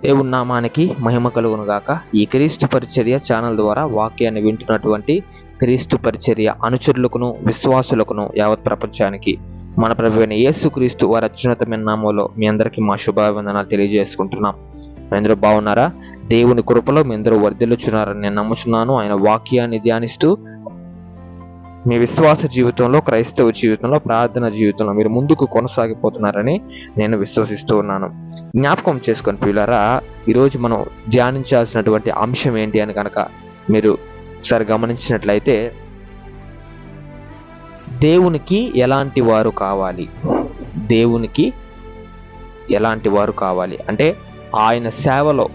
దేవుని నామానికి మహిమ కలుగును గాక. ఈ క్రీస్తు పరిచర్య ఛానల్ ద్వారా వాక్యాన్ని వింటున్నటువంటి క్రీస్తు పరిచర్య అనుచరులకును విశ్వాసులకును యావత్ ప్రపంచానికి మన ప్రభువైన యేసుక్రీస్తు వారి అత్యున్నతమైన నామంలో మీ అందరికీ మా శుభాభివందనాలు తెలియజేసుకుంటున్నాం. మీ అందరూ బాగున్నారా? దేవుని కృపలో మీ అందరూ వర్ధిల్లుచున్నారని నేను నమ్ముచున్నాను. ఆయన వాక్యాన్ని ధ్యానిస్తూ మీ విశ్వాస జీవితంలో, క్రైస్తవ జీవితంలో, ప్రార్థన జీవితంలో మీరు ముందుకు కొనసాగిపోతున్నారని నేను విశ్వసిస్తూ ఉన్నాను. జ్ఞాపకం చేసుకొని ప్రియులారా, ఈరోజు మనం ధ్యానించాల్సినటువంటి అంశం ఏంటి అని కనుక మీరు ఒకసారి గమనించినట్లయితే, దేవునికి ఎలాంటి వారు కావాలి? దేవునికి ఎలాంటి వారు కావాలి అంటే, ఆయన సేవలో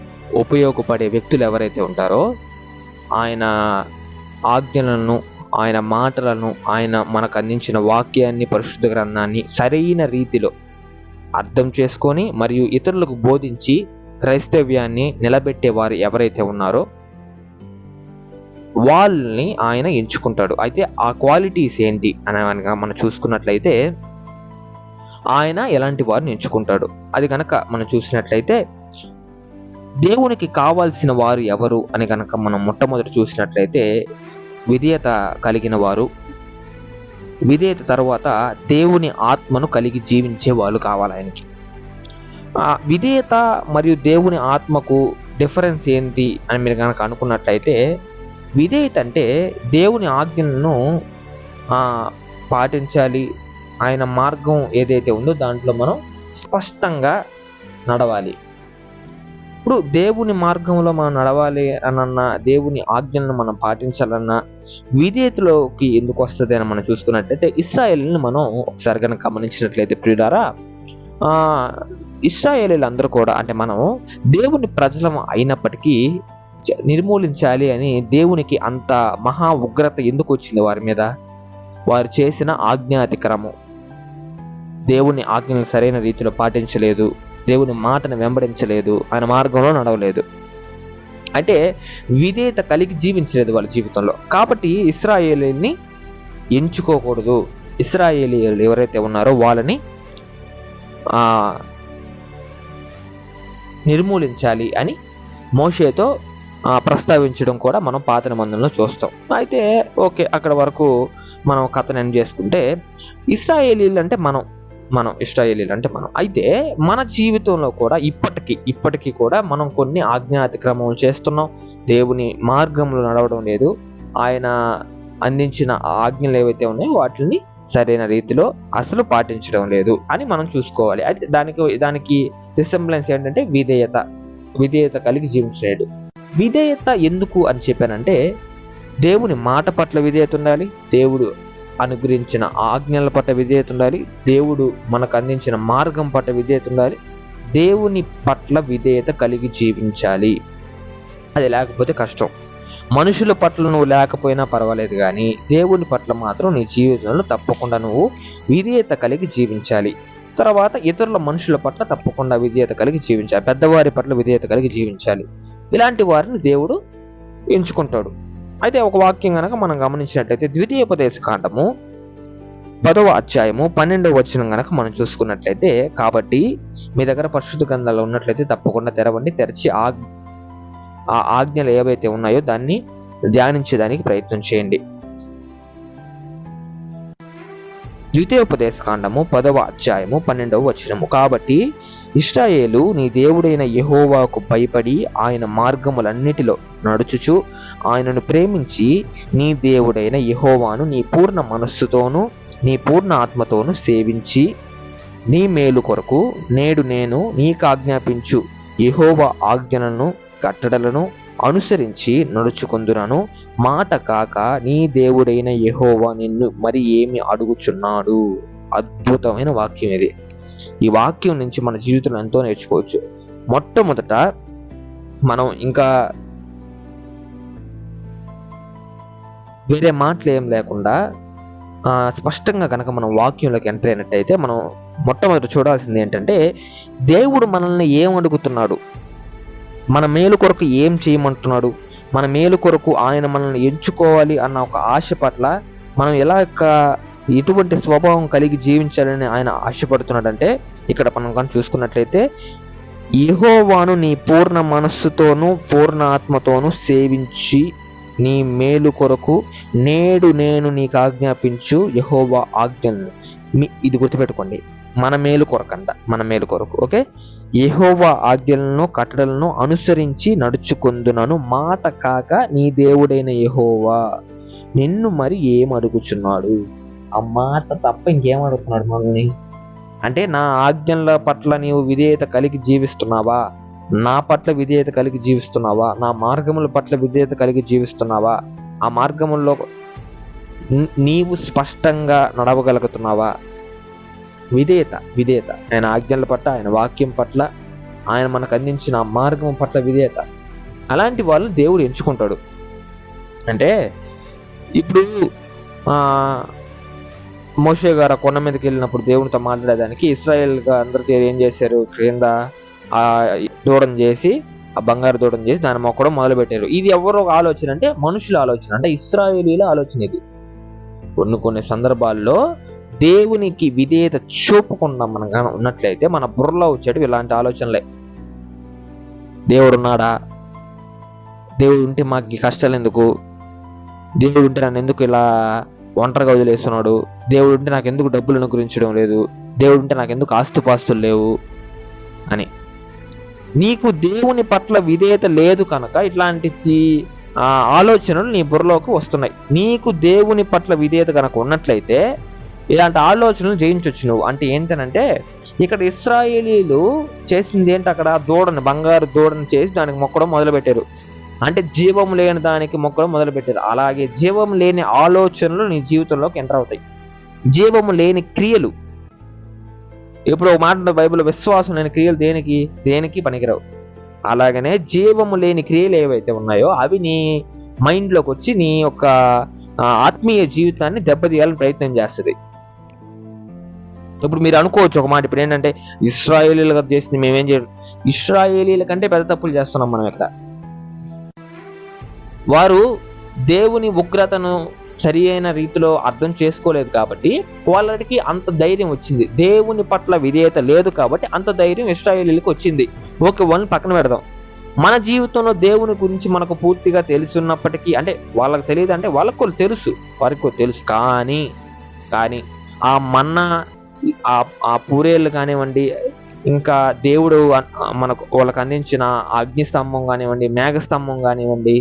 ఉపయోగపడే వ్యక్తులు ఎవరైతే ఉంటారో, ఆయన ఆజ్ఞలను, ఆయన మాటలను, ఆయన మనకు అందించిన వాక్యాన్ని, పరిశుద్ధ గ్రంథాన్ని సరైన రీతిలో అర్థం చేసుకొని మరియు ఇతరులకు బోధించి క్రైస్తవ్యాన్ని నిలబెట్టే వారు ఎవరైతే ఉన్నారో వాళ్ళని ఆయన ఎంచుకుంటాడు. అయితే ఆ క్వాలిటీస్ ఏంటి అని మనం చూసుకున్నట్లయితే, ఆయన ఎలాంటి వారిని ఎంచుకుంటాడు అది కనుక మనం చూసినట్లయితే, దేవునికి కావాల్సిన వారు ఎవరు అని కనుక మనం మొట్టమొదటి చూసినట్లయితే, విధేయత కలిగిన వారు, విధేయత తర్వాత దేవుని ఆత్మను కలిగి జీవించే వాళ్ళు కావాలి ఆయనకి. విధేయత మరియు దేవుని ఆత్మకు డిఫరెన్స్ ఏంటి అని మీరు కనుక అనుకున్నట్లయితే, విధేయత అంటే దేవుని ఆజ్ఞలను పాటించాలి, ఆయన మార్గం ఏదైతే ఉందో దాంట్లో మనం స్పష్టంగా నడవాలి. ఇప్పుడు దేవుని మార్గంలో మనం నడవాలి అన్న, దేవుని ఆజ్ఞలను మనం పాటించాలన్నా విధేయతలోకి ఎందుకు వస్తుంది అని మనం చూసుకున్నట్లయితే, ఇశ్రాయేలుని మనం ఒకసారి కనుక గమనించినట్లయితే ప్రియులారా, ఇశ్రాయేలీలందరూ కూడా, అంటే మనం దేవుని ప్రజలం అయినప్పటికీ నిర్మూలించాలి అని దేవునికి అంత మహా ఉగ్రత ఎందుకు వచ్చింది వారి మీద? వారు చేసిన ఆజ్ఞాతిక్రమం, దేవుని ఆజ్ఞలను సరైన రీతిలో పాటించలేదు, దేవుని మాటను వెంబడించలేదు, ఆయన మార్గంలో నడవలేదు, అంటే విధేయత కలిగి జీవించలేదు వాళ్ళ జీవితంలో. కాబట్టి ఇశ్రాయేలీని ఎంచుకోకూడదు, ఇశ్రాయేలీయులు ఎవరైతే ఉన్నారో వాళ్ళని నిర్మూలించాలి అని మోషేతో ప్రస్తావించడం కూడా మనం పాత నిబంధనలో చూస్తాం. అయితే ఓకే, అక్కడ వరకు మనం కథను ఎండ్ చేసుకుంటే, ఇశ్రాయేలీలు అంటే మనం ఇశ్రాయేలీలు అంటే మనం. అయితే మన జీవితంలో కూడా ఇప్పటికీ కూడా మనం కొన్ని ఆజ్ఞాతిక్రమం చేస్తున్నాం, దేవుని మార్గంలో నడవడం లేదు, ఆయన అందించిన ఆజ్ఞలు ఏవైతే ఉన్నాయో వాటిని సరైన రీతిలో అసలు పాటించడం లేదు అని మనం చూసుకోవాలి. అయితే దానికి రిసెంబ్లెన్స్ ఏంటంటే విధేయత కలిగి జీవించలేదు. విధేయత ఎందుకు అని చెప్పానంటే, దేవుని మాట పట్ల విధేయత ఉండాలి, దేవుడు అనుగ్రహించిన ఆజ్ఞల పట్ల విధేయత ఉండాలి, దేవుడు మనకు అందించిన మార్గం పట్ల విధేయత ఉండాలి, దేవుని పట్ల విధేయత కలిగి జీవించాలి. అది లేకపోతే కష్టం. మనుషుల పట్ల నువ్వు లేకపోయినా పర్వాలేదు, కానీ దేవుని పట్ల మాత్రం నీ జీవితంలో తప్పకుండా నువ్వు విధేయత కలిగి జీవించాలి. తర్వాత ఇతరుల మనుషుల పట్ల తప్పకుండా విధేయత కలిగి జీవించాలి, పెద్దవారి పట్ల విధేయత కలిగి జీవించాలి. ఇలాంటి వారిని దేవుడు ఎంచుకుంటాడు. అయితే ఒక వాక్యం కనుక మనం గమనించినట్లయితే, ద్వితీయోపదేశకాండము 10వ అధ్యాయము 12వ వచనం కనుక మనం చూసుకున్నట్లయితే, కాబట్టి మీ దగ్గర పరిశుద్ధ గ్రంథాలు ఉన్నట్లయితే తప్పకుండా తెరిచి ఆ ఆజ్ఞలు ఏవైతే ఉన్నాయో దాన్ని ధ్యానించేదానికి ప్రయత్నం చేయండి. ద్వితీయోపదేశకాండము 10వ అధ్యాయము 12వ వచనము, కాబట్టి ఇశ్రాయేలు నీ దేవుడైన యెహోవాకు భయపడి ఆయన మార్గములన్నిటిలో నడుచుచు ఆయనను ప్రేమించి నీ దేవుడైన యెహోవాను నీ పూర్ణ మనస్సుతోనూ నీ పూర్ణ ఆత్మతోనూ సేవించి నీ మేలు కొరకు నేడు నేను నీకు ఆజ్ఞాపించు యెహోవా ఆజ్ఞలను కట్టడలను అనుసరించి నడుచుకొందునను. మాట కాక నీ దేవుడైన యెహోవా నిన్ను మరి ఏమి అడుగుచున్నాడు? అద్భుతమైన వాక్యం ఇది. ఈ వాక్యం నుంచి మన జీవితంలో ఎంతో నేర్చుకోవచ్చు. మొట్టమొదట మనం ఇంకా వేరే మాటలు ఏం లేకుండా స్పష్టంగా కనుక మనం వాక్యంలోకి ఎంటర్ అయినట్టయితే, మనం మొట్టమొదట చూడాల్సింది ఏంటంటే, దేవుడు మనల్ని ఏం అడుగుతున్నాడు, మన మేలు కొరకు ఏం చేయమంటున్నాడు, మన మేలు కొరకు ఆయన మనల్ని ఎంచుకోవాలి అన్న ఒక ఆశ పట్ల మనం ఎటువంటి స్వభావం కలిగి జీవించాలని ఆయన ఆశపడుతున్నాడంటే, ఇక్కడ మనం కానీ చూసుకున్నట్లయితే యెహోవాను నీ పూర్ణ మనస్సుతోనూ పూర్ణ ఆత్మతోనూ సేవించి నీ మేలు కొరకు నేడు నేను నీకు ఆజ్ఞాపించు యెహోవా ఆజ్ఞలను. ఇది గుర్తుపెట్టుకోండి, మన మేలు కొరకంట, మన మేలు కొరకు. ఓకే, యెహోవా ఆజ్ఞలను కట్టడలను అనుసరించి నడుచుకొందునను మాట కాక నీ దేవుడైన యెహోవా నిన్ను మరి ఏం అడుగుచున్నాడు? ఆ మాట తప్ప ఇంకేం అడుగుతున్నాడు మనల్ని అంటే, నా ఆజ్ఞల పట్ల నీవు విధేయత కలిగి జీవిస్తున్నావా? నా పట్ల విధేయత కలిగి జీవిస్తున్నావా? నా మార్గముల పట్ల విధేయత కలిగి జీవిస్తున్నావా? ఆ మార్గముల్లో నీవు స్పష్టంగా నడవగలుగుతున్నావా? విధేయత, విధేయత ఆయన ఆజ్ఞల పట్ల, ఆయన వాక్యం పట్ల, ఆయన మనకు అందించిన మార్గం పట్ల విధేయత. అలాంటి వాళ్ళు దేవుడు ఎంచుకుంటాడు. అంటే ఇప్పుడు మోషే గారు ఆ కొండ మీదకి వెళ్ళినప్పుడు దేవునితో మాట్లాడేదానికి ఇశ్రాయేల్ అందరితో ఏం చేశారు? క్రింద ఆ దూడం చేసి, ఆ బంగారు దూడం చేసి దాన్ని మొక్కడం మొదలు పెట్టారు. ఇది ఎవరో ఆలోచన అంటే మనుషుల ఆలోచన, అంటే ఇశ్రాయేలీల ఆలోచన. ఇది కొన్ని సందర్భాల్లో దేవునికి విధేయత చూపకుండా మనం ఉన్నట్లయితే మన బుర్రలో వచ్చేటివి ఇలాంటి ఆలోచనలే. దేవుడు ఉన్నాడా? దేవుడు ఉంటే మాకు కష్టాలు ఎందుకు? దేవుడు ఉంటే నన్ను ఎందుకు ఇలా ఒంటరిగా వదిలేస్తున్నాడు? దేవుడు ఉంటే నాకు ఎందుకు డబ్బులు అనుగ్రహించడం లేదు? దేవుడు ఉంటే నాకు ఎందుకు ఆస్తుపాస్తులు లేవు అని. నీకు దేవుని పట్ల విధేయత లేదు కనుక ఇట్లాంటి ఆలోచనలు నీ బుర్రలోకి వస్తున్నాయి. నీకు దేవుని పట్ల విధేయత కనుక ఉన్నట్లయితే ఇలాంటి ఆలోచనలు జయించవచ్చు నువ్వు. అంటే ఏంటనంటే, ఇక్కడ ఇశ్రాయేలీలు చేసింది ఏంటి? అక్కడ దూడని, బంగారు దూడని చేసి దానికి మొక్కడం మొదలు పెట్టారు. అంటే జీవం లేని దానికి మొక్కడం మొదలు పెట్టారు. అలాగే జీవం లేని ఆలోచనలు నీ జీవితంలోకి ఎంటర్ అవుతాయి. జీవము లేని క్రియలు, ఇప్పుడు ఒక మాట బైబిల్లో, విశ్వాసం లేని క్రియలు దేనికి పనికిరావు. అలాగనే జీవము లేని క్రియలు ఏవైతే ఉన్నాయో అవి నీ మైండ్లోకి వచ్చి నీ యొక్క ఆత్మీయ జీవితాన్ని దెబ్బతీయాలని ప్రయత్నం చేస్తుంది. ఇప్పుడు మీరు అనుకోవచ్చు ఒక మాట, ఇప్పుడు ఏంటంటే ఇశ్రాయేలీలుగా చేసింది మేమేం చేయడం? ఇశ్రాయేలీల కంటే పెద్ద తప్పులు చేస్తున్నాం మనం ఇక్కడ. వారు దేవుని ఉగ్రతను సరి అయిన రీతిలో అర్థం చేసుకోలేదు కాబట్టి వాళ్ళకి అంత ధైర్యం వచ్చింది. దేవుని పట్ల విధేయత లేదు కాబట్టి అంత ధైర్యం ఇశ్రాయేలీలకు వచ్చింది. ఓకే, వాళ్ళని పక్కన పెడదాం. మన జీవితంలో దేవుని గురించి మనకు పూర్తిగా తెలుసున్నప్పటికీ, అంటే వాళ్ళకి తెలియదు అంటే వాళ్ళకు తెలుసు, వారికి తెలుసు, కానీ ఆ మన్నా, ఆ పూరేళ్ళు కానివ్వండి, ఇంకా దేవుడు మనకు వాళ్ళకి అందించిన అగ్నిస్తంభం కానివ్వండి, మేఘస్తంభం కానివ్వండి,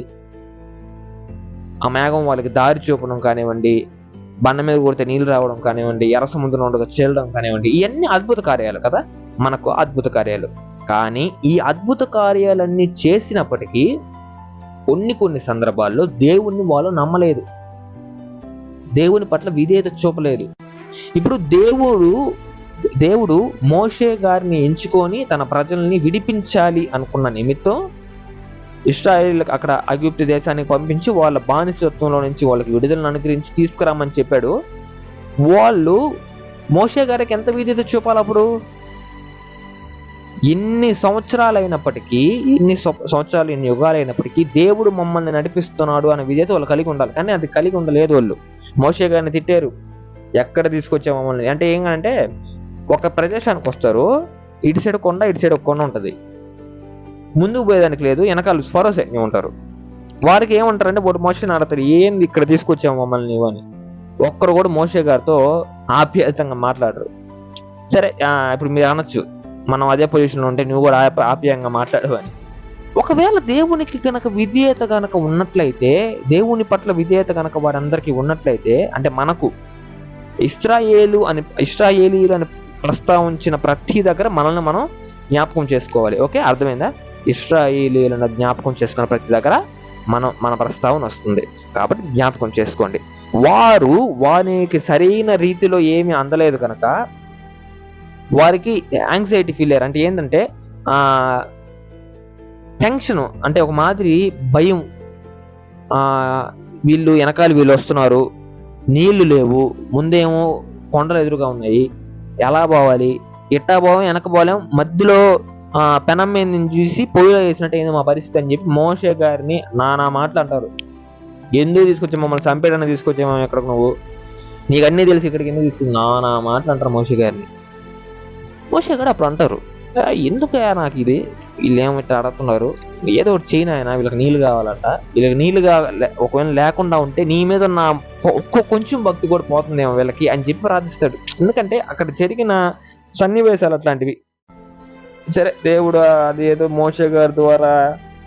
ఆ మేఘం వాళ్ళకి దారి చూపడం కానివ్వండి, బండ మీద కొడితే నీళ్ళు రావడం కానివ్వండి, ఎర్ర సముద్రం ఉండగా చేరడం కానివ్వండి, ఇవన్నీ అద్భుత కార్యాలు కదా, మనకు అద్భుత కార్యాలు. కానీ ఈ అద్భుత కార్యాలన్నీ చేసినప్పటికీ కొన్ని సందర్భాల్లో దేవుణ్ణి వాళ్ళు నమ్మలేదు, దేవుని పట్ల విధేయత చూపలేదు. ఇప్పుడు దేవుడు మోషే గారిని ఎంచుకొని తన ప్రజల్ని విడిపించాలి అనుకున్న నిమిత్తం ఇశ్రాయేలులకు అక్కడ ఐగుప్తు దేశానికి పంపించి వాళ్ళ బానిసత్వంలో నుంచి వాళ్ళకి విడుదలను అనుగ్రహించి తీసుకురామని చెప్పాడు. వాళ్ళు మోషే గారికి ఎంత విధేయత చూపాలి? అప్పుడు ఎన్ని సంవత్సరాలు అయినప్పటికీ, ఎన్ని యుగాలు అయినప్పటికీ దేవుడు మమ్మల్ని నడిపిస్తున్నాడు అనే విధేయత వాళ్ళు కలిగి ఉండాలి. కానీ అది కలిగి ఉండలేదు. వాళ్ళు మోషే గారిని తిట్టారు, ఎక్కడ తీసుకొచ్చా మమ్మల్ని అంటే. ఏంటంటే ఒక ప్రదేశానికి వస్తారు, ఇటు సైడ్ కొండ, ఇటు సైడ్ ఒక కొండ ఉంటుంది, ముందుకు పోయేదానికి లేదు, వెనకాల ఫరో సైన్యం ఉంటారు. వారికి ఏమంటారంటే మోషేని అడతారు, ఏంది ఇక్కడ తీసుకొచ్చాము మమ్మల్ని నీవు అని. ఒక్కరు కూడా మోషే గారితో ఆప్యాయంగా మాట్లాడరు. సరే, ఇప్పుడు మీరు అనొచ్చు, మనం అదే పొజిషన్లో ఉంటే నువ్వు కూడా ఆప్యాయంగా మాట్లాడవు అని. ఒకవేళ దేవునికి కనుక విధేయత కనుక ఉన్నట్లయితే, దేవుని పట్ల విధేయత కనుక వారందరికీ ఉన్నట్లయితే, అంటే మనకు ఇశ్రాయేలీలు అని ప్రస్తావించిన ప్రతి దగ్గర మనల్ని మనం జ్ఞాపకం చేసుకోవాలి. ఓకే, అర్థమైందా? ఇశ్రాయేలీలను జ్ఞాపకం చేసుకున్న ప్రతి దగ్గర మన ప్రస్తావన వస్తుంది. కాబట్టి జ్ఞాపకం చేసుకోండి. వారికి సరైన రీతిలో ఏమీ అందలేదు కనుక వారికి యాంగ్జైటీ ఫీల్ అయ్యారు. అంటే ఏంటంటే టెన్షన్, అంటే ఒక మాదిరి భయం. వీళ్ళు వస్తున్నారు, నీళ్లు లేవు, ముందేమో కొండలు ఎదురుగా ఉన్నాయి, ఎలా పోవాలి? ఎట్టా పోవాం, వెనక పోలేం, మధ్యలో పెనం మీద నుంచి చూసి పొయ్యిలో వేసినట్టు అయింది మా పరిస్థితి అని చెప్పి మోషే గారిని నానా మాటలు అంటారు. ఎందుకు తీసుకొచ్చావు మమ్మల్ని? చంపేయడానికి తీసుకొచ్చాము ఎక్కడికి? నువ్వు నీకు అన్నీ తెలిసి ఇక్కడికి ఎందుకు తీసుకొచ్చి నానా మాటలు అంటారు మోషే గారిని. మోషే గారు అప్పుడు అంటారు, ఎందుకయ్యా నాకు ఇది, వీళ్ళు ఏమిటి అడుగుతున్నారు, ఏదో ఒకటి చేయను ఆయన, వీళ్ళకి నీళ్ళు కావాలంట, వీళ్ళకి నీళ్ళు ఒకవేళ లేకుండా ఉంటే నీ మీద ఉన్న కొంచెం భక్తి కూడా పోతుందేమో వీళ్ళకి అని చెప్పి ప్రార్థిస్తాడు. ఎందుకంటే అక్కడ జరిగిన సన్నివేశాలు అట్లాంటివి. సరే, దేవుడు అది ఏదో మోషే గారి ద్వారా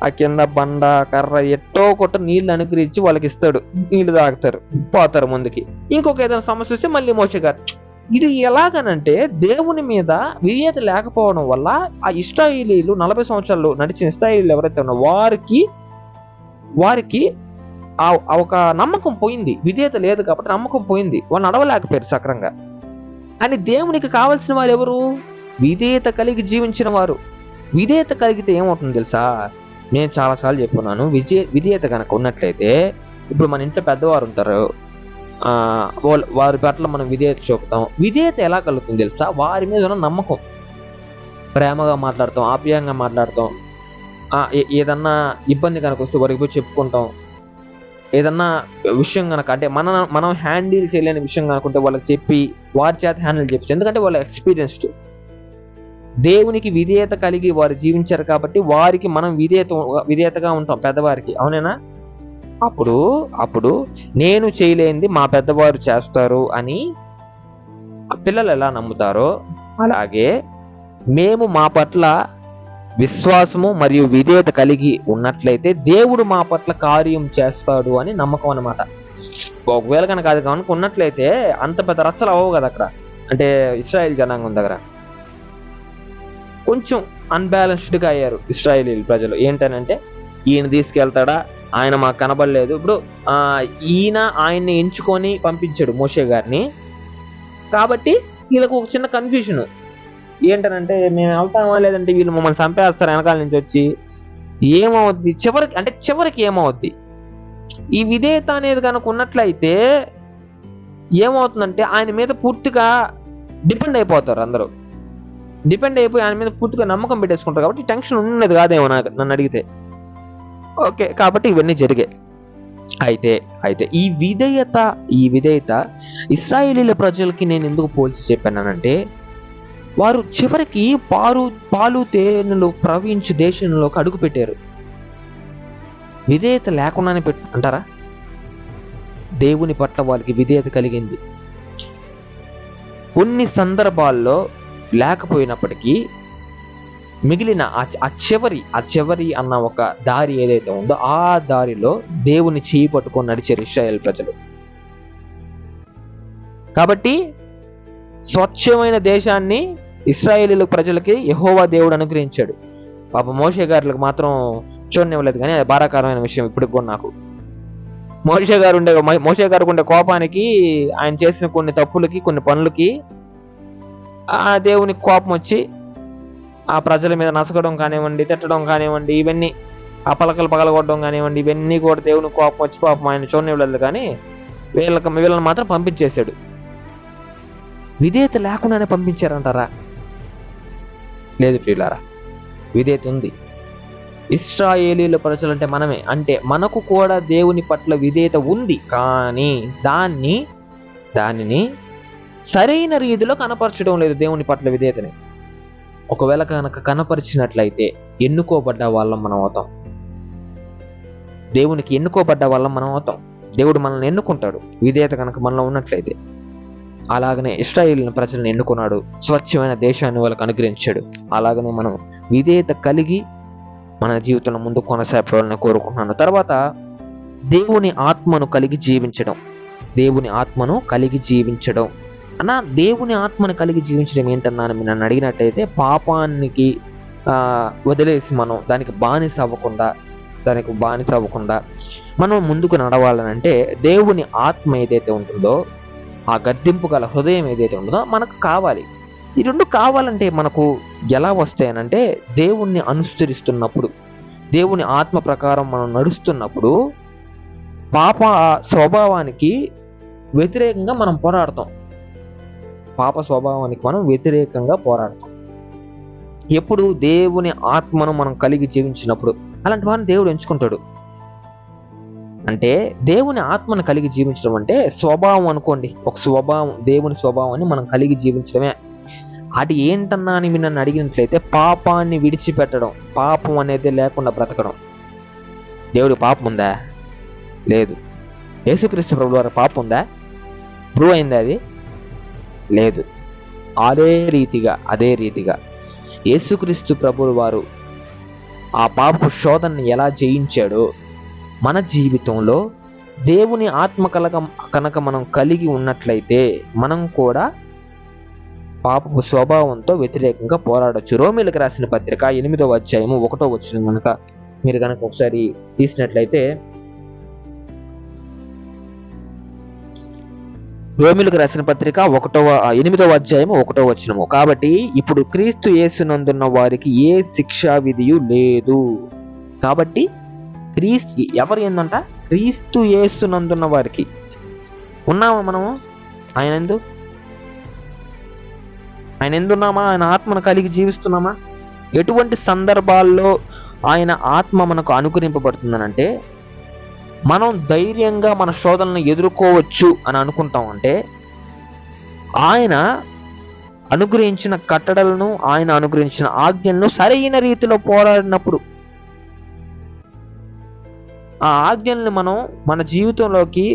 ఆ కింద బండ కర్ర ఎట్టో కొట్ట నీళ్లు అనుగ్రహించి వాళ్ళకి ఇస్తాడు, నీళ్లు తాగుతారు, పోతారు ముందుకి. ఇంకొక ఏదైనా సమస్య వస్తే మళ్ళీ మోషే గారు. ఇది ఎలాగనంటే దేవుని మీద విధేయత లేకపోవడం వల్ల ఆ ఇశ్రాయేలీలు 40 సంవత్సరాలు నడిచిన ఇశ్రాయేలీలు ఎవరైతే ఉన్నారో వారికి ఒక నమ్మకం పోయింది. విధేయత లేదు కాబట్టి నమ్మకం పోయింది, వాళ్ళు నడవలేకపోయారు సక్రంగా. అని దేవునికి కావాల్సిన వారు ఎవరు? విధేయత కలిగి జీవించిన వారు. విధేయత కలిగితే ఏమవుతుంది తెలుసా? నేను చాలాసార్లు చెప్పుకున్నాను, విధేయత కనుక ఉన్నట్లయితే, ఇప్పుడు మన ఇంట్లో పెద్దవారు ఉంటారు, వారి పట్ల మనం విధేయత చూపుతాం. విధేయత ఎలా కలుగుతుంది తెలుసా? వారి మీద ఉన్న నమ్మకం. ప్రేమగా మాట్లాడతాం, ఆప్యాయంగా మాట్లాడతాం, ఏదన్నా ఇబ్బంది కనుక వస్తే వారికి పోయి చెప్పుకుంటాం. ఏదన్నా విషయం కనుక అంటే మనం హ్యాండిల్ చేయలేని విషయం కనుకుంటే వాళ్ళకి చెప్పి వారి చేత హ్యాండిల్ చేపిస్తాం. ఎందుకంటే వాళ్ళు ఎక్స్పీరియన్స్డ్. దేవునికి విధేయత కలిగి వారు జీవించారు కాబట్టి వారికి మనం విధేయతగా ఉంటాం, పెద్దవారికి. అవునేనా? అప్పుడు నేను చేయలేనిది మా పెద్దవారు చేస్తారు అని పిల్లలు ఎలా నమ్ముతారో, అలాగే మేము మా పట్ల విశ్వాసము మరియు విధేయత కలిగి ఉన్నట్లయితే దేవుడు మా పట్ల కార్యం చేస్తాడు అని నమ్మకం అన్నమాట. ఒకవేళ కనుక అది కనుక ఉన్నట్లయితే అంత పెద్ద రచ్చలు అవ్వవు కదా అక్కడ. అంటే ఇశ్రాయేల్ జనాంగం దగ్గర కొంచెం అన్బ్యాలెన్స్డ్గా అయ్యారు ఇశ్రాయేలీల ప్రజలు. ఏంటనంటే, ఈయన తీసుకెళ్తాడా, ఆయన మాకు కనబడలేదు. ఇప్పుడు ఆయన్ని ఎంచుకొని పంపించాడు మోషే గారిని, కాబట్టి వీళ్ళకు ఒక చిన్న కన్ఫ్యూషన్. ఏంటనంటే, మేము వెళ్తామా లేదంటే వీళ్ళు మమ్మల్ని చంపేస్తారు వెనకాల నుంచి వచ్చి, ఏమవుద్ది చివరికి ఏమవుద్ది? ఈ విధేయత అనేది కనుక ఉన్నట్లయితే ఏమవుతుందంటే ఆయన మీద పూర్తిగా డిపెండ్ అయిపోతారు. అందరూ డిపెండ్ అయిపోయి ఆయన మీద పూర్తిగా నమ్మకం పెట్టేసుకుంటారు. కాబట్టి టెన్షన్ ఉన్నది కాదేమో నన్ను అడిగితే. ఓకే, కాబట్టి ఇవన్నీ జరిగాయి. అయితే ఈ విధేయత ఇశ్రాయేలీల ప్రజలకి నేను ఎందుకు పోల్చి చెప్పానంటే, వారు చివరికి పాలు తేనెలు ప్రవహించు దేశంలోకి అడుగు పెట్టారు. విధేయత లేకుండానే అంటారా? దేవుని పట్ల వాళ్ళకి విధేయత కలిగింది. కొన్ని సందర్భాల్లో లేకపోయినప్పటికీ మిగిలిన ఆ చివరి అన్న ఒక దారి ఏదైతే ఉందో ఆ దారిలో దేవుని చేయి పట్టుకొని నడిచారు ఇశ్రాయేల్ ప్రజలు. కాబట్టి స్వచ్ఛమైన దేశాన్ని ఇశ్రాయేలీల ప్రజలకి యెహోవా దేవుడు అనుగ్రహించాడు. పాప మోషే గారులకు మాత్రం చూడనివ్వలేదు. కానీ అది బాధాకరమైన విషయం ఇప్పటికి కూడా నాకు. మోషే గారికి ఉండే కోపానికి, ఆయన చేసిన కొన్ని తప్పులకి, కొన్ని పనులకి ఆ దేవునికి కోపం వచ్చి ఆ ప్రజల మీద నసగడం కానివ్వండి, తిట్టడం కానివ్వండి, ఇవన్నీ ఆ పలకలు పగలగొట్టడం కానివ్వండి, ఇవన్నీ కూడా దేవునికి కోపం వచ్చి పాపం ఆయన చూడనివ్వలేదు. కానీ వీళ్ళని మాత్రం పంపించేశాడు. విధేయత లేకుండానే పంపించారంటారా? లేదు ప్రియులారా, విధేయత ఉంది. ఇశ్రాయేలీల ప్రజలు అంటే మనమే. అంటే మనకు కూడా దేవుని పట్ల విధేయత ఉంది. కానీ దానిని సరైన రీతిలో కనపరచడం లేదు. దేవుని పట్ల విధేయతని ఒకవేళ కనుక కనపరిచినట్లయితే ఎన్నుకోబడ్డ వాళ్ళం మనం అవుతాం. దేవునికి ఎన్నుకోబడ్డ వాళ్ళం మనం అవుతాం. దేవుడు మనల్ని ఎన్నుకుంటాడు విధేయత కనుక మనలో ఉన్నట్లయితే. అలాగనే ఇశ్రాయేలీల ప్రజలను ఎన్నుకున్నాడు, స్వచ్ఛమైన దేశాన్ని వాళ్ళకు అనుగ్రహించాడు. అలాగనే మనం విధేయత కలిగి మన జీవితంలో ముందు కొనసాగాలని కోరుకుంటున్నాను. తర్వాత దేవుని ఆత్మను కలిగి జీవించడం. దేవుని ఆత్మను కలిగి జీవించడం దేవుని ఆత్మను కలిగి జీవించడం ఏంటన్నాను మీరు నన్ను అడిగినట్టయితే, పాపానికి వదిలేసి మనం దానికి బానిస అవ్వకుండా మనం ముందుకు నడవాలనంటే దేవుని ఆత్మ ఏదైతే ఉంటుందో, ఆ గద్దింపు గల హృదయం ఏదైతే ఉంటుందో మనకు కావాలి. ఈ రెండు కావాలంటే మనకు ఎలా వస్తాయనంటే, దేవుణ్ణి అనుసరిస్తున్నప్పుడు, దేవుని ఆత్మ ప్రకారం మనం నడుస్తున్నప్పుడు పాప స్వభావానికి వ్యతిరేకంగా మనం పోరాడతాం. ఎప్పుడు దేవుని ఆత్మను మనం కలిగి జీవించినప్పుడు. అలాంటి వారిని దేవుడు ఎంచుకుంటాడు. అంటే దేవుని ఆత్మను కలిగి జీవించడం అంటే స్వభావం అనుకోండి, ఒక స్వభావం, దేవుని స్వభావాన్ని మనం కలిగి జీవించడమే. అది ఏంటన్నా అని మీరు నన్ను అడిగినట్లయితే పాపాన్ని విడిచిపెట్టడం, పాపం అనేది లేకుండా బ్రతకడం. దేవుడి పాపం ఉందా? లేదు. యేసుక్రీస్తు ప్రభువు వారి పాపం ఉందా? ప్రూవ్ అయిందా అది? లేదు. అదే రీతిగా యేసుక్రీస్తు ప్రభువు వారు ఆ పాపపు శోధనని ఎలా జయించాడో మన జీవితంలో దేవుని ఆత్మ కనుక మనం కలిగి ఉన్నట్లయితే మనం కూడా పాపపు స్వభావంతో వ్యతిరేకంగా పోరాడొచ్చు. రోమీలకు రాసిన పత్రిక 8వ అధ్యాయము 1వ వచనం కనుక మీరు కనుక ఒకసారి తీసినట్లయితే, రోమీలకు రాసిన పత్రిక 8వ అధ్యాయము 1వ వచనము. కాబట్టి ఇప్పుడు క్రీస్తు యేసునందున్న వారికి ఏ శిక్షా విధియు లేదు. కాబట్టి ఎవరు ఏందంట? క్రీస్తు యేసునందున్న వారికి. ఉన్నామా మనము? ఆయన ఎందున్నామా? ఆయన ఆత్మను కలిగి జీవిస్తున్నామా? ఎటువంటి సందర్భాల్లో ఆయన ఆత్మ మనకు అనుగ్రహింపబడుతుందనంటే, మనం ధైర్యంగా మన శోధనలను ఎదుర్కోవచ్చు అని అనుకుంటాం. అంటే ఆయన అనుగ్రహించిన కట్టడలను, ఆయన అనుగ్రహించిన ఆజ్ఞలను సరైన రీతిలో పోరాడినప్పుడు, ఆ ఆజ్ఞల్ని మనం మన జీవితంలోకి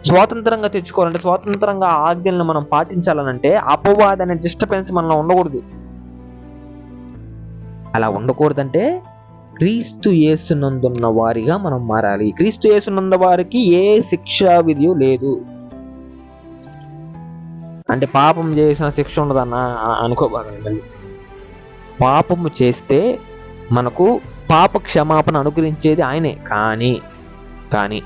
స్వాతంత్రంగా తెచ్చుకోవాలంటే, స్వాతంత్రంగా ఆజ్ఞలను మనం పాటించాలనంటే అపవాది అనే డిస్టర్బెన్స్ మనలో ఉండకూడదు. అలా ఉండకూడదంటే క్రీస్తు యేసునందున్న వారిగా మనం మారాలి. క్రీస్తు యేసునందున్న వారికి ఏ శిక్షా విధియు లేదు. అంటే పాపం చేసిన శిక్ష ఉండదన్న అనుకోబాగండి. పాపము చేస్తే మనకు పాప క్షమాపణ అనుగ్రహించేది ఆయనే. కానీ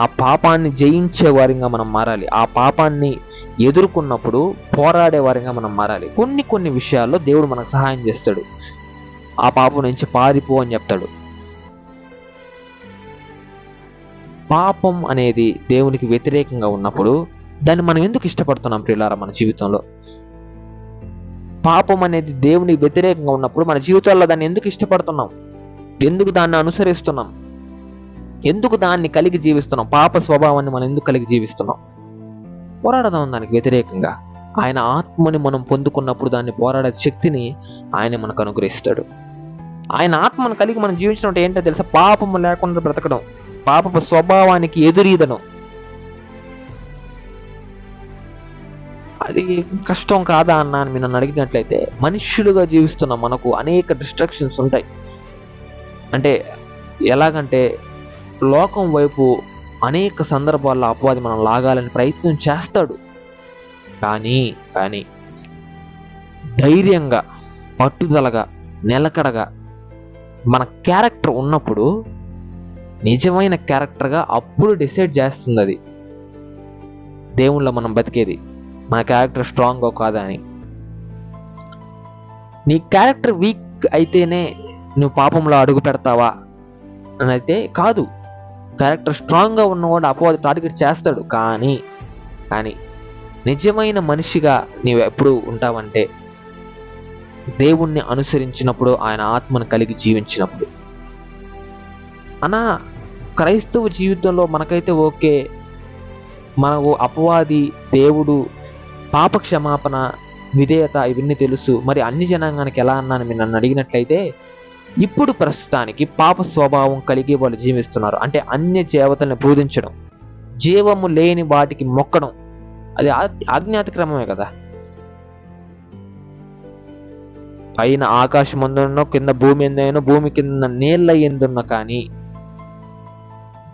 ఆ పాపాన్ని జయించే వారిగా మనం మారాలి. ఆ పాపాన్ని ఎదుర్కొన్నప్పుడు పోరాడే వారిగా మనం మారాలి. కొన్ని విషయాల్లో దేవుడు మనకు సహాయం చేస్తాడు. ఆ పాపం నుంచి పారిపో అని చెప్తాడు. పాపం అనేది దేవునికి వ్యతిరేకంగా ఉన్నప్పుడు దాన్ని మనం ఎందుకు ఇష్టపడుతున్నాం ప్రియులారా? మన జీవితంలో పాపం అనేది దేవునికి వ్యతిరేకంగా ఉన్నప్పుడు మన జీవితాల్లో దాన్ని ఎందుకు ఇష్టపడుతున్నాం? ఎందుకు దాన్ని అనుసరిస్తున్నాం? ఎందుకు దాన్ని కలిగి జీవిస్తున్నాం? పాప స్వభావాన్ని మనం ఎందుకు కలిగి జీవిస్తున్నాం? పోరాడదాం దానికి వ్యతిరేకంగా. ఆయన ఆత్మని మనం పొందుకున్నప్పుడు దాన్ని పోరాడే శక్తిని ఆయన మనకు అనుగ్రహిస్తాడు. ఆయన ఆత్మను కలిగి మనం జీవించడం అంటే ఏంటో తెలుసా? పాపము లేకుండా బ్రతకడం, పాపపు స్వభావానికి ఎదురీదడం. అది కష్టం కాదా అన్న అని మీరు నన్ను అడిగినట్లయితే, మనుష్యులుగా జీవిస్తున్న మనకు అనేక డిస్ట్రాక్షన్స్ ఉంటాయి. అంటే ఎలాగంటే లోకం వైపు అనేక సందర్భాల్లో అపవాది మనం లాగాలని ప్రయత్నం చేస్తాడు. కానీ ధైర్యంగా, పట్టుదలగా, నిలకడగా మన క్యారెక్టర్ ఉన్నప్పుడు, నిజమైన క్యారెక్టర్గా అప్పుడు డిసైడ్ చేస్తుంది అది దేవుళ్ళ మనం బతికేది, మన క్యారెక్టర్ స్ట్రాంగ్గా కాదా అని. నీ క్యారెక్టర్ వీక్ అయితేనే నువ్వు పాపంలో అడుగు పెడతావా అని అయితే కాదు. క్యారెక్టర్ స్ట్రాంగ్గా ఉన్నవాడు అపవాది టార్గెట్ చేస్తాడు. కానీ నిజమైన మనిషిగా నీవు ఎప్పుడు ఉంటావంటే దేవుణ్ణి అనుసరించినప్పుడు, ఆయన ఆత్మను కలిగి జీవించినప్పుడు. క్రైస్తవ జీవితంలో మనకైతే ఓకే, మనకు అపవాది, దేవుడు, పాప క్షమాపణ, విధేయత ఇవన్నీ తెలుసు. మరి అన్ని జనాంగానికి ఎలా అన్నాను మీరు నన్ను అడిగినట్లయితే, ఇప్పుడు ప్రస్తుతానికి పాప స్వభావం కలిగి వాళ్ళు జీవిస్తున్నారు. అంటే అన్య దేవతల్ని పూజించడం, జీవము లేని వాటికి మొక్కడం, అది ఆజ్ఞాతిక్రమమే కదా. పైన ఆకాశం ఎందున్నో, కింద భూమి ఎందునో, భూమి కింద నీళ్ళ ఎందున్న, కానీ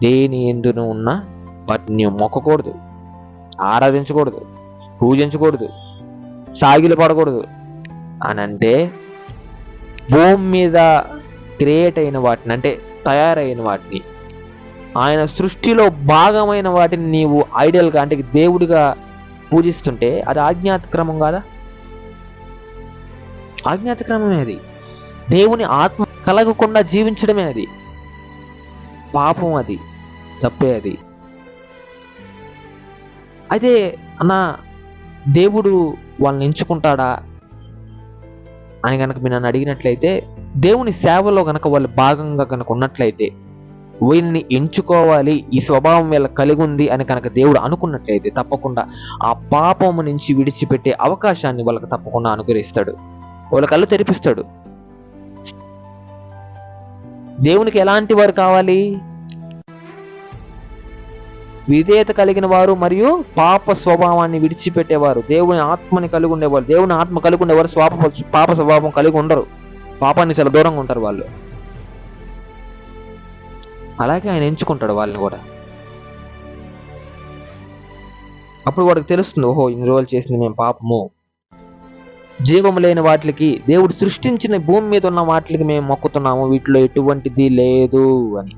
దేని ఎందును ఉన్నా వాటిని మొక్కకూడదు, ఆరాధించకూడదు, పూజించకూడదు, సాగిలు పడకూడదు అని అంటే, భూమి మీద క్రియేట్ అయిన వాటిని, అంటే తయారైన వాటిని, ఆయన సృష్టిలో భాగమైన వాటిని నీవు ఐడియల్గా, అంటే దేవుడిగా పూజిస్తుంటే అది ఆజ్ఞాతిక్రమం కాదా? ఆజ్ఞాతిక్రమమే అది. దేవుని ఆత్మ కలగకుండా జీవించడమే అది పాపం, అది తప్పే. అది అయితే దేవుడు వాళ్ళని ఎంచుకుంటాడా అని కనుక మీరు నన్ను అడిగినట్లయితే, దేవుని సేవలో కనుక వాళ్ళు భాగంగా కనుక ఉన్నట్లయితే, వీళ్ళని ఎంచుకోవాలి, ఈ స్వభావం వీళ్ళ కలిగి ఉంది అని కనుక దేవుడు అనుకున్నట్లయితే తప్పకుండా ఆ పాపము నుంచి విడిచిపెట్టే అవకాశాన్ని వాళ్ళకి తప్పకుండా అనుగ్రహిస్తాడు. వాళ్ళ కళ్ళు తెరిపిస్తాడు. దేవునికి ఎలాంటి వారు కావాలి? విధేయత కలిగిన వారు మరియు పాప స్వభావాన్ని విడిచిపెట్టేవారు, దేవుని ఆత్మని కలిగి ఉండేవారు. దేవుని ఆత్మ కలిగి ఉండేవారు పాప స్వభావం కలిగి ఉండరు. పాపాన్ని చాలా దూరంగా ఉంటారు వాళ్ళు. అలాగే ఆయన ఎంచుకుంటాడు వాళ్ళని కూడా. అప్పుడు వాడికి తెలుస్తుంది, ఓహో ఇన్ని రోజులు చేసింది మేము పాపము, జీవము లేని వాటికి, దేవుడు సృష్టించిన భూమి మీద ఉన్న వాటికి మేము మొక్కుతున్నాము, వీటిలో ఎటువంటిది లేదు అని,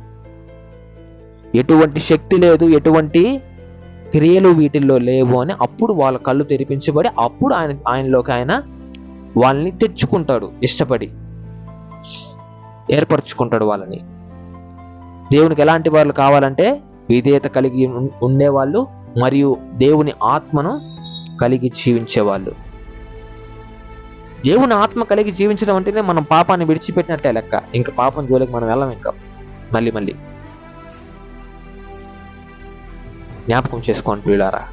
ఎటువంటి శక్తి లేదు, ఎటువంటి క్రియలు వీటిల్లో లేవు అని అప్పుడు వాళ్ళ కళ్ళు తెరిపించబడి అప్పుడు ఆయనలోకి ఆయన వాళ్ళని తెచ్చుకుంటాడు. ఇష్టపడి ఏర్పరచుకుంటాడు వాళ్ళని. దేవునికి ఎలాంటి వాళ్ళు కావాలంటే విధేయత కలిగి ఉండేవాళ్ళు మరియు దేవుని ఆత్మను కలిగి జీవించేవాళ్ళు. దేవుని ఆత్మ కలిగి జీవించడం అంటేనే మనం పాపాన్ని విడిచిపెట్టినట్టే లెక్క. ఇంకా పాపం జోలికి మనం వెళ్ళం. ఇంకా మళ్ళీ జ్ఞాపకం చేసుకోండి ప్రియులారా.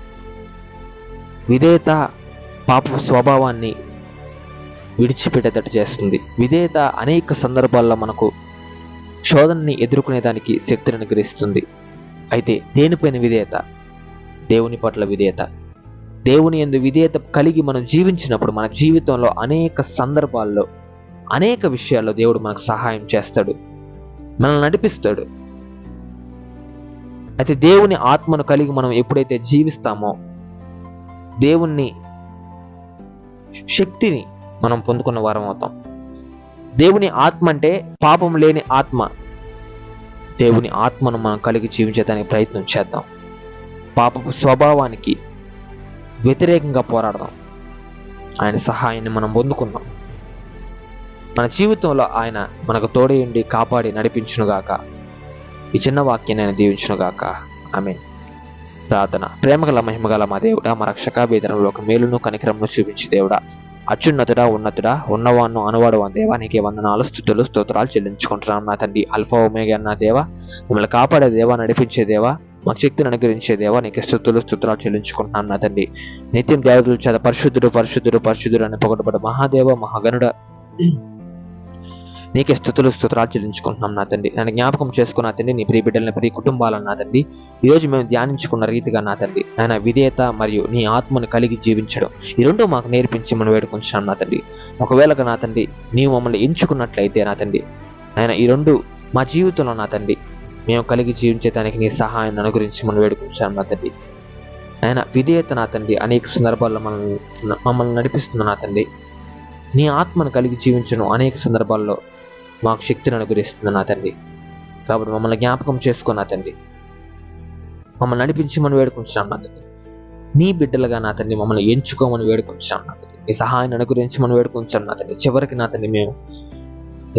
విధేయత పాప స్వభావాన్ని విడిచిపెట్టేటట్టు చేస్తుంది. విధేయత అనేక సందర్భాల్లో మనకు శోధనని ఎదుర్కొనేదానికి శక్తిని అనుగ్రహిస్తుంది. అయితే దేనిపైన విధేయత? దేవుని పట్ల విధేయత. దేవుని యందు విధేయత కలిగి మనం జీవించినప్పుడు మన జీవితంలో అనేక సందర్భాల్లో అనేక విషయాల్లో దేవుడు మనకు సహాయం చేస్తాడు, మనల్ని నడిపిస్తాడు. అయితే దేవుని ఆత్మను కలిగి మనం ఎప్పుడైతే జీవిస్తామో దేవుని శక్తిని మనం పొందుకున్న వారం అవుతాం. దేవుని ఆత్మ అంటే పాపం లేని ఆత్మ. దేవుని ఆత్మను మనం కలిగి జీవించడానికి ప్రయత్నం చేద్దాం. పాపపు స్వభావానికి వ్యతిరేకంగా పోరాడదాం. ఆయన సహాయాన్ని మనం పొందుకుందాం. మన జీవితంలో ఆయన మనకు తోడై ఉండి కాపాడి నడిపించునుగాక. ఈ చిన్న వాక్యాన్ని ఆయన దీవించునుగాక. ఆమేన్. ప్రార్థన. ప్రేమగల మహిమగల మా దేవుడా, మా రక్షక, వేదనలో ఒక మేలును కనికరమును చూపించి దేవుడా, అత్యున్నతుడా, ఉన్నతుడా, ఉన్నవాను అనువాడు అని దేవా, నీకే వందనాలు, స్తుతులు, స్తోత్రాలు చెల్లించుకుంటున్నాను నా తండ్రి. అల్ఫా ఒమేగా అన్న దేవా, మిమ్మల్ని కాపాడే దేవా, నడిపించే దేవా, మాకు శక్తిని అనుగ్రహించే దేవా, నీకే స్తుతులు, స్తోత్రాలు చెల్లించుకుంటున్నాను నా తండ్రి. నిత్యం దేవతల చేత పరిశుద్ధుడు పరిశుద్ధుడు పరిశుద్ధుడు అని పొగడబడ మహాదేవ మహాగణుడ, నీకే స్తుతులు స్తోత్రాలు చెల్లించుకుంటున్నాం నా తండ్రి. నన్ను జ్ఞాపకం చేసుకున్న తండ్రి, నీ ప్రియ బిడ్డలని, ప్రియ కుటుంబాలను నా తండ్రి, ఈరోజు మేము ధ్యానించుకున్న రీతిగా నా తండ్రి ఆయన విధేయత మరియు నీ ఆత్మను కలిగి జీవించడం ఈ రెండు మాకు నేర్పించి మనం వేడుకుంటున్నాం నా తండ్రి. ఒకవేళ నా తండ్రి నీవు మమ్మల్ని ఎంచుకున్నట్లయితే నా తండ్రి ఆయన ఈ రెండు మా జీవితంలో నా తండ్రి మేము కలిగి జీవించడానికి నీ సహాయాన్ని అనుగురించి మనం వేడుకుంటున్నాం నా తండ్రి. ఆయన విధేయత నా తండ్రి అనేక సందర్భాల్లో మమ్మల్ని నడిపిస్తుంది నా తండ్రి. నీ ఆత్మను కలిగి జీవించడం అనేక సందర్భాల్లో మాకు శక్తిని అనుగ్రహిస్తుంది నా తండ్రి. కాబట్టి మమ్మల్ని జ్ఞాపకం చేసుకున్న తండ్రి, మమ్మల్ని నడిపించమని వేడుకుంటున్నాం నా తండ్రి. నీ బిడ్డలుగా నా తండ్రి మమ్మల్ని ఎంచుకోమని వేడుకుంటున్నాం నా తండ్రి. నీ సహాయాన్ని అనుగ్రహించమని వేడుకుంటున్నాం నా తండ్రి. చివరికి నా తండ్రి మేము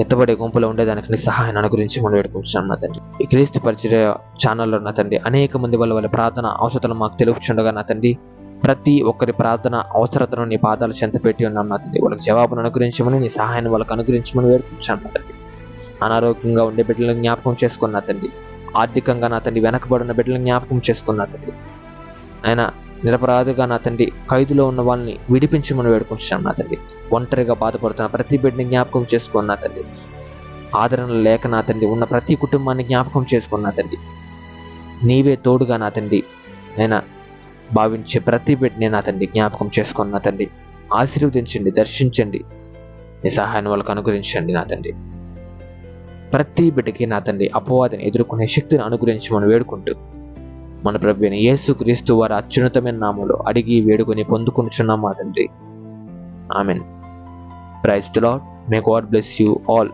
ఎత్తబడే గుంపులో ఉండేదానికి నీ సహాయాన్ని అనుగ్రహించి మనం వేడుకుంటున్నాం నా తండ్రి. ఈ క్రీస్తు పరిచయ ఛానల్లో నా తండ్రి అనేక మంది వాళ్ళ ప్రార్థన అవసరతలు మాకు తెలుపుచుండగా నా తండ్రి ప్రతి ఒక్కరి ప్రార్థన అవసరతను నీ పాదాలు చెంత పెట్టి ఉన్నాం నా తండ్రి. వాళ్ళకి జవాబును అనుగ్రహించమని, నీ సహాయాన్ని వాళ్ళకి అనుగ్రహించమని వేడుకుంటున్నాం నా తండ్రి. అనారోగ్యంగా ఉండే బిడ్డలను జ్ఞాపకం చేసుకున్న తండ్రి, ఆర్థికంగా నా తండ్రి వెనకబడిన బిడ్డలను జ్ఞాపకం చేసుకున్న తండ్రి, ఆయన నిరపరాధిగా నా తండ్రి ఖైదులో ఉన్న వాళ్ళని విడిపించమని వేడుకుంటున్నాం నా తండ్రి. ఒంటరిగా బాధపడుతున్న ప్రతి బిడ్డని జ్ఞాపకం చేసుకున్న నా తండ్రి, ఆదరణ లేక నా తండ్రి ఉన్న ప్రతి కుటుంబాన్ని జ్ఞాపకం చేసుకున్న తండ్రి, నీవే తోడుగా నా తండ్రి నేను భావించే ప్రతి బిడ్డని నా తండ్రి జ్ఞాపకం చేసుకున్న తండ్రి. ఆశీర్వదించండి, దర్శించండి, నీ సహాయాన్ని వాళ్ళకు అనుగ్రహించండి నా తండ్రి. ప్రతి బిడ్డకి నా తండ్రి అపవాదిని ఎదుర్కొనే శక్తిని అనుగ్రహించమని వేడుకుంటూ మన ప్రభువైన యేసుక్రీస్తు వారి అత్యున్నతమైన నామములో అడిగి వేడుకొని పొందుకొనుచున్నాం మా తండ్రి. Amen. Praise the Lord. May God bless you all.